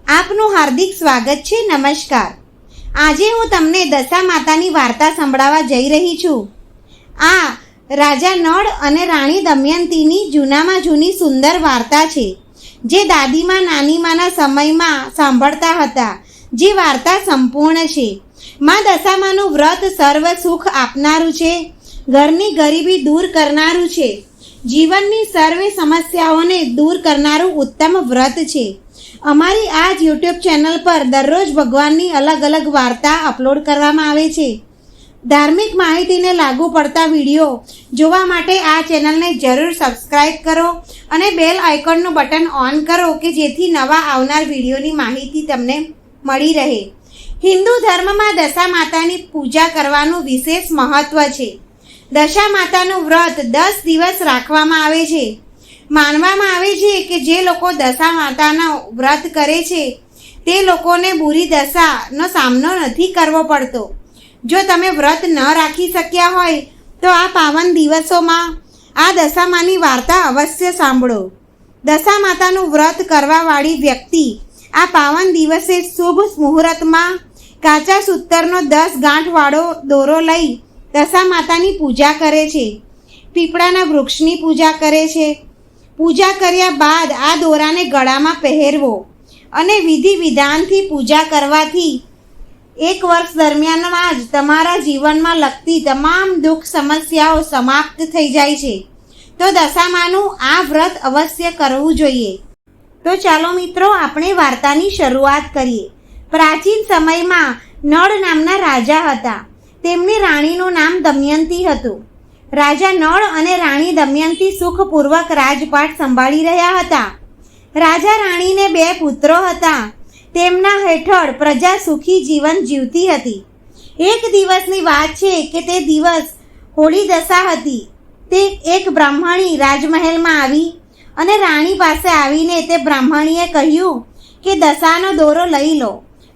આપનું હાર્દિક સ્વાગત છે. નમસ્કાર. આજે હું તમને દશા માતાની વાર્તા સંભળાવવા જઈ રહી છું. આ રાજા નળ અને રાણી દમયંતીની જૂનામાં જૂની સુંદર વાર્તા છે, જે દાદીમા નાનીમાના સમયમાં સાંભળતા હતા. જે વાર્તા સંપૂર્ણ છે. માં દશામાનું વ્રત સર્વ સુખ આપનારું છે, ઘરની ગરીબી દૂર કરનારું છે, જીવનની સર્વે સમસ્યાઓને દૂર કરનારું ઉત્તમ વ્રત છે. અમારી આ જ યુટ્યુબ ચેનલ પર દરરોજ ભગવાનની અલગ અલગ વાર્તા અપલોડ કરવામાં આવે છે. ધાર્મિક માહિતીને લાગુ પડતા વિડીયો જોવા માટે આ ચેનલને જરૂર સબસ્ક્રાઈબ કરો અને બેલ આઇકોનનું બટન ઓન કરો કે જેથી નવા આવનાર વિડીયોની માહિતી તમને મળી રહે. હિન્દુ ધર્મમાં દશા માતાની પૂજા કરવાનું વિશેષ મહત્વ છે. દશા માતાનું વ્રત 10 દિવસ રાખવામાં આવે છે. માનવામાં આવે છે કે જે લોકો દશા માતાનો વ્રત કરે છે તે લોકોને બુરી દશાનો સામનો નથી કરવો પડતો. જો તમે વ્રત ન રાખી શક્યા હોય તો આ પાવન દિવસોમાં આ દશામાની વાર્તા અવશ્ય સાંભળો. દશા માતાનું વ્રત કરવાવાળી વ્યક્તિ આ પાવન દિવસે શુભ મુહૂર્તમાં કાચા સૂતરનો 10 ગાંઠવાળો દોરો લઈ દશા માતાની પૂજા કરે છે. પીપળાના વૃક્ષની પૂજા કરે છે. પૂજા કર્યા બાદ આ દોરાને ગળામાં પહેરવો અને વિધિ વિધાનથી પૂજા કરવાથી 1 વર્ષ દરમિયાનમાં જ તમારા જીવનમાં લગતી તમામ દુઃખ સમસ્યાઓ સમાપ્ત થઈ જાય છે. તો દશામાનું આ વ્રત અવશ્ય કરવું જોઈએ. તો ચાલો મિત્રો, આપણે વાર્તાની શરૂઆત કરીએ. પ્રાચીન સમયમાં નળ નામના રાજા હતા. તેમની રાણીનું નામ દમયંતી હતું. રાજા નળ અને રાણી દમયંતી સુખપૂર્વક રાજપાટ સંભાળી રહ્યા હતા. રાજા રાણીને 2 પુત્રો હતા. તેમના હેઠળ પ્રજા સુખી જીવન જીવતી હતી. એક દિવસની વાત છે કે તે દિવસ હોળી દશા હતી. તે એક બ્રાહ્મણી રાજમહેલમાં આવી અને રાણી પાસે આવીને તે બ્રાહ્મણીએ કહ્યું કે દશાનો દોરો લઈ લો.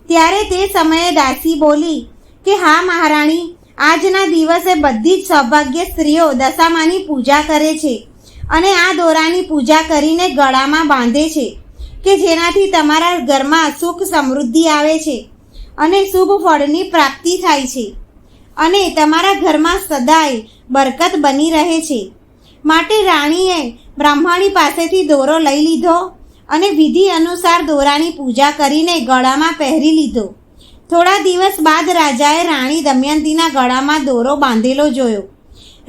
ત્યારે તે સમયે દાસી બોલી કે હા મહારાણી, આજના દિવસે બધી જ સૌભાગ્ય સ્ત્રીઓ દશામાની પૂજા કરે છે અને આ દોરાની પૂજા કરીને ગળામાં બાંધે છે કે જેનાથી તમારા ઘરમાં સુખ સમૃદ્ધિ આવે છે અને શુભ ફળની પ્રાપ્તિ થાય છે અને તમારા ઘરમાં સદાય બરકત બની રહે છે. માટે રાણીએ બ્રાહ્મણી પાસેથી દોરો લઈ લીધો અને વિધિ અનુસાર દોરાની પૂજા કરીને ગળામાં પહેરી લીધો. થોડા દિવસ બાદ રાજાએ રાણી દમયંતીના ગળામાં દોરો બાંધેલો જોયો.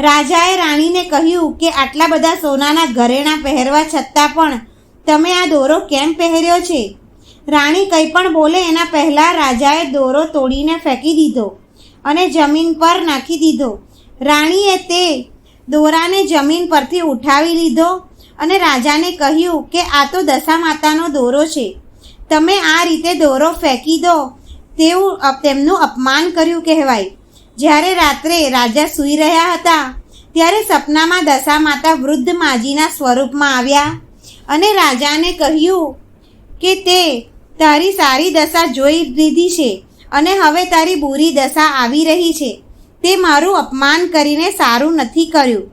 રાજાએ રાણીને કહ્યું કે આટલા બધા સોનાના ઘરેણાં પહેરવા છતાં પણ તમે આ દોરો કેમ પહેર્યો છે? રાણી કંઈ પણ બોલે એના પહેલાં રાજાએ દોરો તોડીને ફેંકી દીધો અને જમીન પર નાખી દીધો. રાણીએ તે દોરાને જમીન પરથી ઉઠાવી લીધો અને રાજાને કહ્યું કે આ તો દશા માતાનો દોરો છે, તમે આ રીતે દોરો ફેંકી દો તેવું તેમનું અપમાન કર્યું કહેવાય. જ્યારે રાત્રે રાજા સૂઈ રહ્યા હતા ત્યારે સપનામાં દશા માતા વૃદ્ધ માજીના સ્વરૂપમાં આવ્યા અને રાજાને કહ્યું કે તે તારી સારી દશા જોઈ લીધી છે અને હવે તારી બુરી દશા આવી રહી છે. તે મારું અપમાન કરીને સારું નથી કર્યું.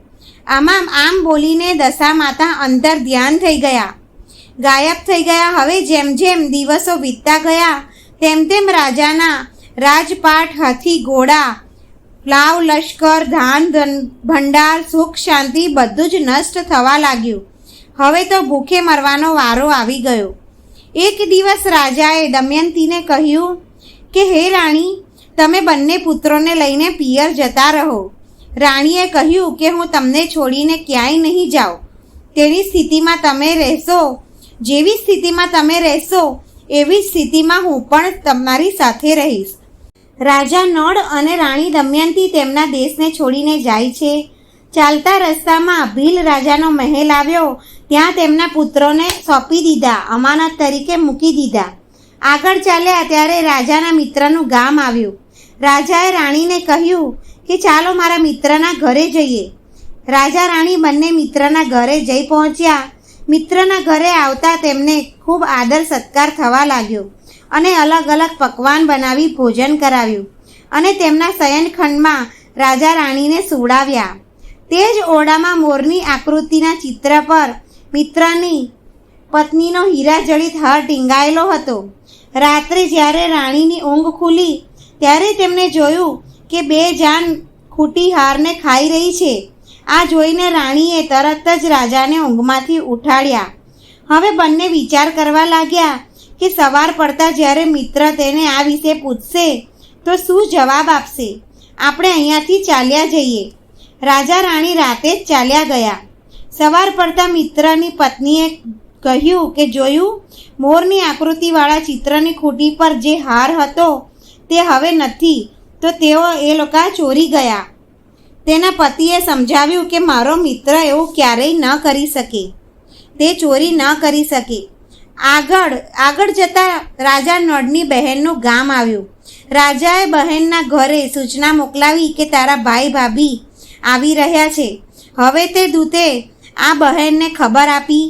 આમ બોલીને દશા માતા અંતર ધ્યાન થઈ ગયા, ગાયબ થઈ ગયા. હવે જેમ જેમ દિવસો વીતતા ગયા તેમ તેમ રાજાના રાજપાટ, હાથી, ઘોડા, લાવ લશ્કર, ધાન ભંડાર, સુખ શાંતિ બધું જ નષ્ટ થવા લાગ્યું. હવે તો ભૂખે મરવાનો વારો આવી ગયો. એક દિવસ રાજાએ દમયંતીને કહ્યું કે હે રાણી, તમે બંને પુત્રોને લઈને પિયર જતા રહો. રાણીએ કહ્યું કે હું તમને છોડીને ક્યાંય નહીં જાઉં. તેની સ્થિતિમાં તમે રહેશો, જેવી સ્થિતિમાં તમે રહેશો એવી સ્થિતિમાં હું પણ તમારી સાથે રહીશ. રાજા નળ અને રાણી દમયંતી તેમના દેશને છોડીને જાય છે. ચાલતા રસ્તામાં ભીલ રાજાનો મહેલ આવ્યો. ત્યાં તેમના પુત્રોને સોંપી દીધા, અમાનત તરીકે મૂકી દીધા. આગળ ચાલ્યા ત્યારે રાજાના મિત્રનું ગામ આવ્યું. રાજાએ રાણીને કહ્યું કે ચાલો મારા મિત્રના ઘરે જઈએ. રાજા રાણી બંને મિત્રના ઘરે જઈ પહોંચ્યા. મિત્રના ઘરે આવતા તેમને ખૂબ આદર સત્કાર થવા લાગ્યો અને અલગ અલગ પકવાન બનાવી ભોજન કરાવ્યું અને તેમના શયનખંડમાં રાજા રાણીને સુવડાવ્યા. તે જ ઓરડામાં મોરની આકૃતિના ચિત્ર પર મિત્રની પત્નીનો હીરા જડિત હાર ટીંગાયેલો હતો રાત્રે જ્યારે રાણીની ઊંઘ ખુલી ત્યારે તેમને જોયું કે બે જાન ખૂટી હારને ખાઈ રહી છે. આ જોઈને રાણીએ તરત જ રાજાને ઊંઘમાંથી ઉઠાડ્યા. હવે બંને વિચાર કરવા લાગ્યા કે સવાર પડતા જ્યારે મિત્ર તેને આ વિશે પૂછશે તો શું જવાબ આપશે. આપણે અહીંયાથી ચાલ્યા જઈએ. રાજા રાણી રાતે જ ચાલ્યા ગયા. સવાર પડતા મિત્રની પત્નીએ કહ્યું કે જોયું, મોરની આકૃતિવાળા ચિત્રની ખૂટી પર જે હાર હતો તે હવે નથી, તો તેઓ એ લોકો ચોરી ગયા. તેના પતિએ સમજાવ્યું કે મારો મિત્ર એવું ક્યારેય ન કરી શકે, તે ચોરી ન કરી શકે. આગળ જતાં રાજા નળની બહેનનું ગામ આવ્યું. રાજાએ બહેનના ઘરે સૂચના મોકલાવી કે તારા ભાઈ ભાભી આવી રહ્યા છે. હવે તે દૂતે આ બહેનને ખબર આપી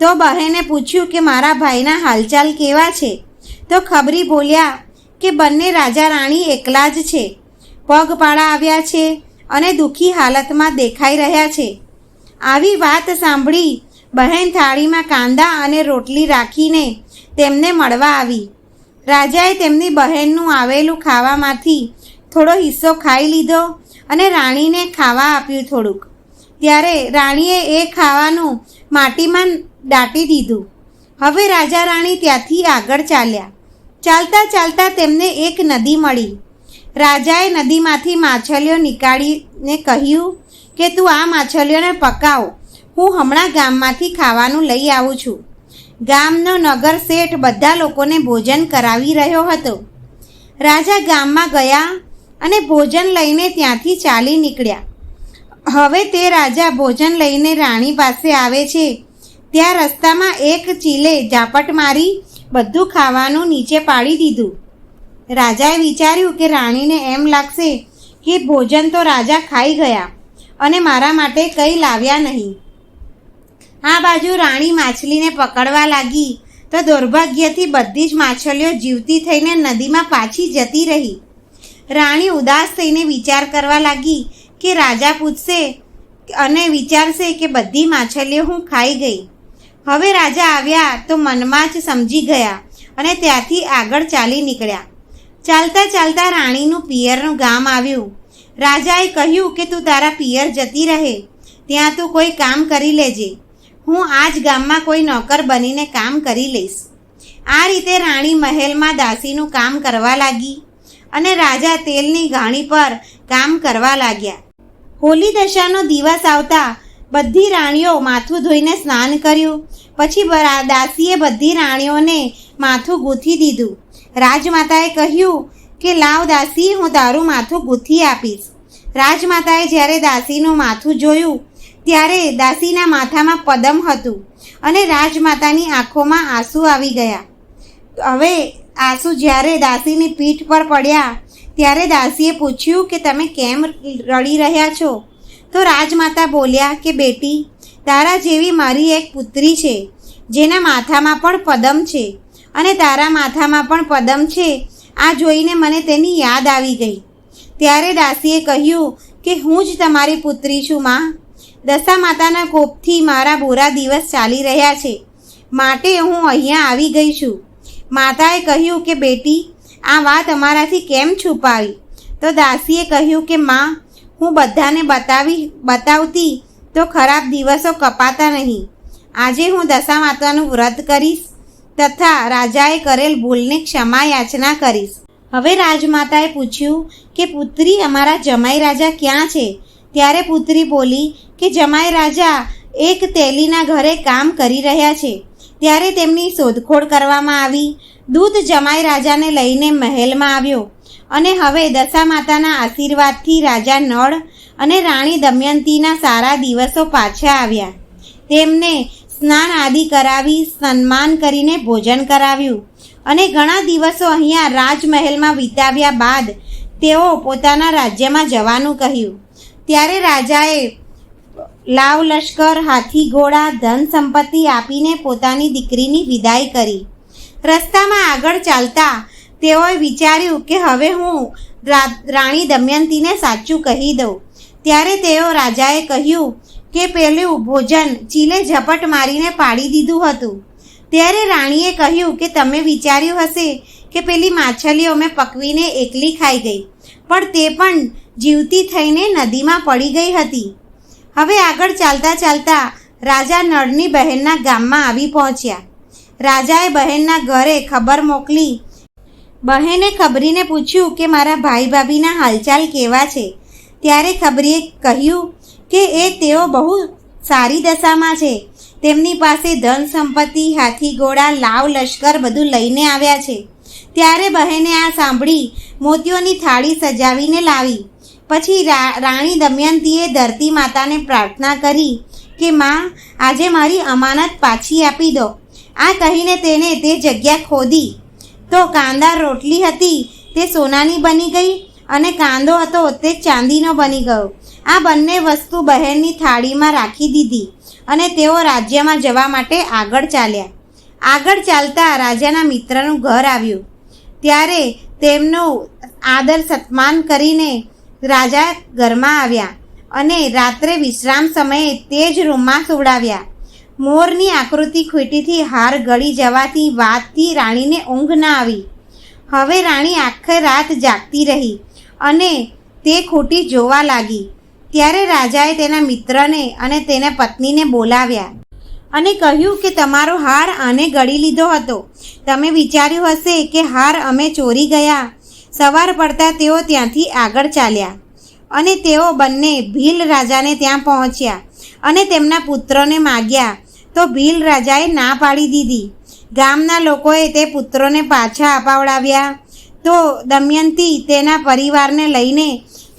તો બહેને પૂછ્યું કે મારા ભાઈના હાલચાલ કેવા છે? તો ખબરી બોલ્યા કે બંને રાજા રાણી એકલા જ છે, પગપાળા આવ્યા છે અને દુઃખી હાલતમાં દેખાઈ રહ્યા છે. આવી વાત સાંભળી બહેન થાળીમાં કાંદા અને રોટલી રાખીને તેમને મળવા આવી. રાજાએ તેમની બહેનનું આવેલું ખાવામાંથી થોડો હિસ્સો ખાઈ લીધો અને રાણીને ખાવા આપ્યું થોડુંક. ત્યારે રાણીએ એ ખાવાનું માટીમાં દાટી દીધું. હવે રાજા રાણી ત્યાંથી આગળ ચાલ્યા. ચાલતા ચાલતા તેમને એક નદી મળી. રાજાએ નદીમાંથી માછલીઓ નીકાળીને કહ્યું કે તું આ માછલીઓને પકાવ, હું હમણાં ગામમાંથી ખાવાનું લઈ આવું છું. ગામનો નગર શેઠ બધા લોકોને ભોજન કરાવી રહ્યો હતો. રાજા ગામમાં ગયા અને ભોજન લઈને ત્યાંથી ચાલી નીકળ્યા. હવે તે રાજા ભોજન લઈને રાણી પાસે આવે છે ત્યાં રસ્તામાં એક ચીલે ઝાપટ મારી બધું ખાવાનું નીચે પાડી દીધું. રાજાએ વિચાર્યું કે રાણીને એમ લાગશે કે ભોજન તો રાજા ખાઈ ગયા અને મારા માટે કંઈ લાવ્યા નહીં. આ બાજુ રાણી માછલીને પકડવા લાગી તો દુર્ભાગ્યથી બધી જ માછલીઓ જીવતી થઈને નદીમાં પાછી જતી રહી. રાણી ઉદાસ થઈને વિચાર કરવા લાગી કે રાજા પૂછશે અને વિચારશે કે બધી માછલીઓ હું ખાઈ ગઈ. હવે રાજા આવ્યા તો મનમાં જ સમજી ગયા અને ત્યાંથી આગળ ચાલી નીકળ્યા. ચાલતા ચાલતા રાણીનું પિયરનું ગામ આવ્યું. રાજાએ કહ્યું કે તું તારા પિયર જતી રહે, ત્યાં તું કોઈ કામ કરી લેજે, હું આ જ ગામમાં કોઈ નોકર બનીને કામ કરી લઈશ. આ રીતે રાણી મહેલમાં દાસીનું કામ કરવા લાગી અને રાજા તેલની ઘાણી પર કામ કરવા લાગ્યા. હોલી દશાનો દિવસ આવતા બધી રાણીઓ માથું ધોઈને સ્નાન કર્યું. પછી દાસીએ બધી રાણીઓને માથું ગૂંથી દીધું. રાજમાતાએ કહ્યું કે લાવ દાસી, હું તારું માથું ગૂંથી આપીશ. રાજમાતાએ જ્યારે દાસીનું માથું જોયું ત્યારે દાસીના માથામાં પદમ હતું અને રાજમાતાની આંખોમાં આંસુ આવી ગયા. હવે આંસુ જ્યારે દાસીની પીઠ પર પડ્યા ત્યારે દાસીએ પૂછ્યું કે તમે કેમ રડી રહ્યા છો? તો રાજમાતા બોલ્યા કે બેટી, તારા જેવી મારી એક પુત્રી છે જેના માથામાં પણ પદમ છે અને તારા માથામાં પણ પદમ છે. આ જોઈને મને તેની યાદ આવી ગઈ. ત્યારે દાસીએ કહ્યું કે હું જ તમારી પુત્રી છું માં. દશા માતાના કોપથી મારા બુરા દિવસ ચાલી રહ્યા છે માટે હું અહીંયા આવી ગઈ છું. માતાએ કહ્યું કે બેટી, આ વાત અમારાથી કેમ છુપાવી? તો દાસીએ કહ્યું કે માં, હું બધાને બતાવતી તો ખરાબ દિવસો કપાતા નહીં. આજે હું દશા માતાનું વ્રત કરીશ તથા રાજાએ કરેલ ભૂલને ક્ષમા યાચના કરીશ. હવે રાજમાતાએ પૂછ્યું કે પુત્રી, અમારા જમાઈ રાજા ક્યાં છે? ત્યારે પુત્રી બોલી કે જમાઈ રાજા એક તેલીના ઘરે કામ કરી રહ્યા છે. ત્યારે તેમની શોધખોળ કરવામાં આવી. દૂત જમાઈ રાજાને લઈને મહેલમાં આવ્યો અને હવે દશા માતાના આશીર્વાદથી રાજા નળ અને રાણી દમયંતીના સારા દિવસો પાછા આવ્યા. તેમને સ્નાન આદિ કરાવી સન્માન કરીને ભોજન કરાવ્યું અને ઘણા દિવસો અહીંયા રાજમહેલમાં વિતાવ્યા બાદ તેઓ પોતાના રાજ્યમાં જવાનું કહ્યું. ત્યારે રાજાએ લાવ લશ્કર, હાથી ઘોડા, ધન સંપત્તિ આપીને પોતાની દીકરીની વિદાય કરી. રસ્તામાં આગળ ચાલતા તેઓએ વિચાર્યું કે હવે હું રાણી દમયંતીને સાચું કહી દઉં. ત્યારે તેઓ રાજાએ કહ્યું કે પેલું ભોજન ચીલે ઝપટ મારીને પાડી દીધું હતું. ત્યારે રાણીએ કહ્યું કે તમે વિચાર્યું હશે કે પેલી માછલીઓ મેં પકવીને એકલી ખાઈ ગઈ, પણ તે પણ જીવતી થઈને નદીમાં પડી ગઈ હતી. હવે આગળ ચાલતા ચાલતા રાજા નળની બહેનના ગામમાં આવી પહોંચ્યા. રાજાએ બહેનના ઘરે ખબર મોકલી. બહેને ખબરીને પૂછ્યું કે મારા ભાઈ ભાભીના હાલચાલ કેવા છે. ત્યારે ખબરીએ કહ્યું કે તેઓ બહુ સારી દશામાં છે. તેમની પાસે ધન સંપત્તિ, હાથી ઘોડા, લાવ લશ્કર બધું લઈને આવ્યા છે. ત્યારે બહેને આ સાંભળી મોતીઓની થાળી સજાવીને લાવી. પછી રાણી દમયંતીએ ધરતી માતાને પ્રાર્થના કરી કે માં, આજે મારી અમાનત પાછી આપી દો. આ કહીને તેને તે જગ્યા ખોદી તો કાંદા રોટલી હતી તે સોનાની બની ગઈ અને કાંદો હતો તે ચાંદીનો બની ગયો. આ બંને વસ્તુ બહેનની થાળીમાં રાખી દીધી અને તેઓ રાજ્યમાં જવા માટે આગળ ચાલ્યા. આગળ ચાલતા રાજાના મિત્રનું ઘર આવ્યું. ત્યારે તેમનું આદર સન્માન કરીને રાજા ઘરમાં આવ્યા અને રાત્રે વિશ્રામ સમયે તે જ રૂમમાં સુવડાવ્યા. મોરની આકૃતિ ખૂટીથી હાર ગળી જવાથી વાતથી રાણીને ઊંઘ ન આવી. હવે રાણી આખી રાત જાગતી રહી અને તે ખૂટી જોવા લાગી. ત્યારે રાજાએ તેના મિત્રને અને તેના પત્નીને બોલાવ્યા અને કહ્યું કે તમારો હાર આને ગળી લીધો હતો. તમે વિચાર્યું હશે કે હાર અમે ચોરી ગયા. સવાર પડતા તેઓ ત્યાંથી આગળ ચાલ્યા અને તેઓ બંને ભીલ રાજાને ત્યાં પહોંચ્યા અને તેમના પુત્રોને માગ્યા તો ભીલ રાજાએ ના પાડી દીધી. ગામના લોકોએ તે પુત્રોને પાછા અપાવડાવ્યા. તો દમયંતી તેના પરિવારને લઈને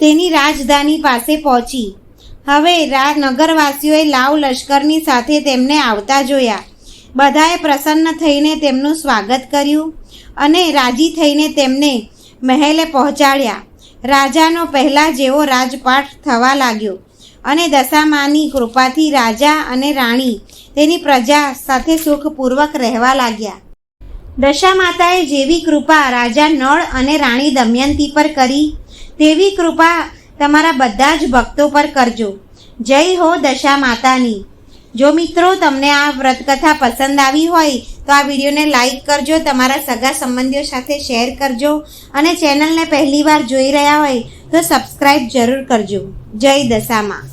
તેની રાજધાની પાસે પહોંચી. હવે નગરવાસીઓએ લાવ લશ્કરની સાથે તેમને આવતા જોયા. બધાએ પ્રસન્ન થઈને તેમનું સ્વાગત કર્યું અને રાજી થઈને તેમને મહેલે પહોંચાડ્યા. રાજાનો પહેલાં જેવો રાજપાઠ થવા લાગ્યો અને દશામાની કૃપાથી રાજા અને રાણી તેની પ્રજા સાથે સુખપૂર્વક રહેવા લાગ્યા. દશામાતાએ જેવી કૃપા રાજા નળ અને રાણી દમયંતી પર કરી તેવી કૃપા તમારા બધા જ ભક્તો પર કરજો. જય હો દશા માતાની. જો મિત્રો તમને આ વ્રતકથા પસંદ આવી હોય તો આ વિડીયોને લાઈક કરજો, તમારા સગા સંબંધીઓ સાથે શેર કરજો અને ચેનલને પહેલીવાર જોઈ રહ્યા હોય તો સબસ્ક્રાઈબ જરૂર કરજો. જય દશામાં.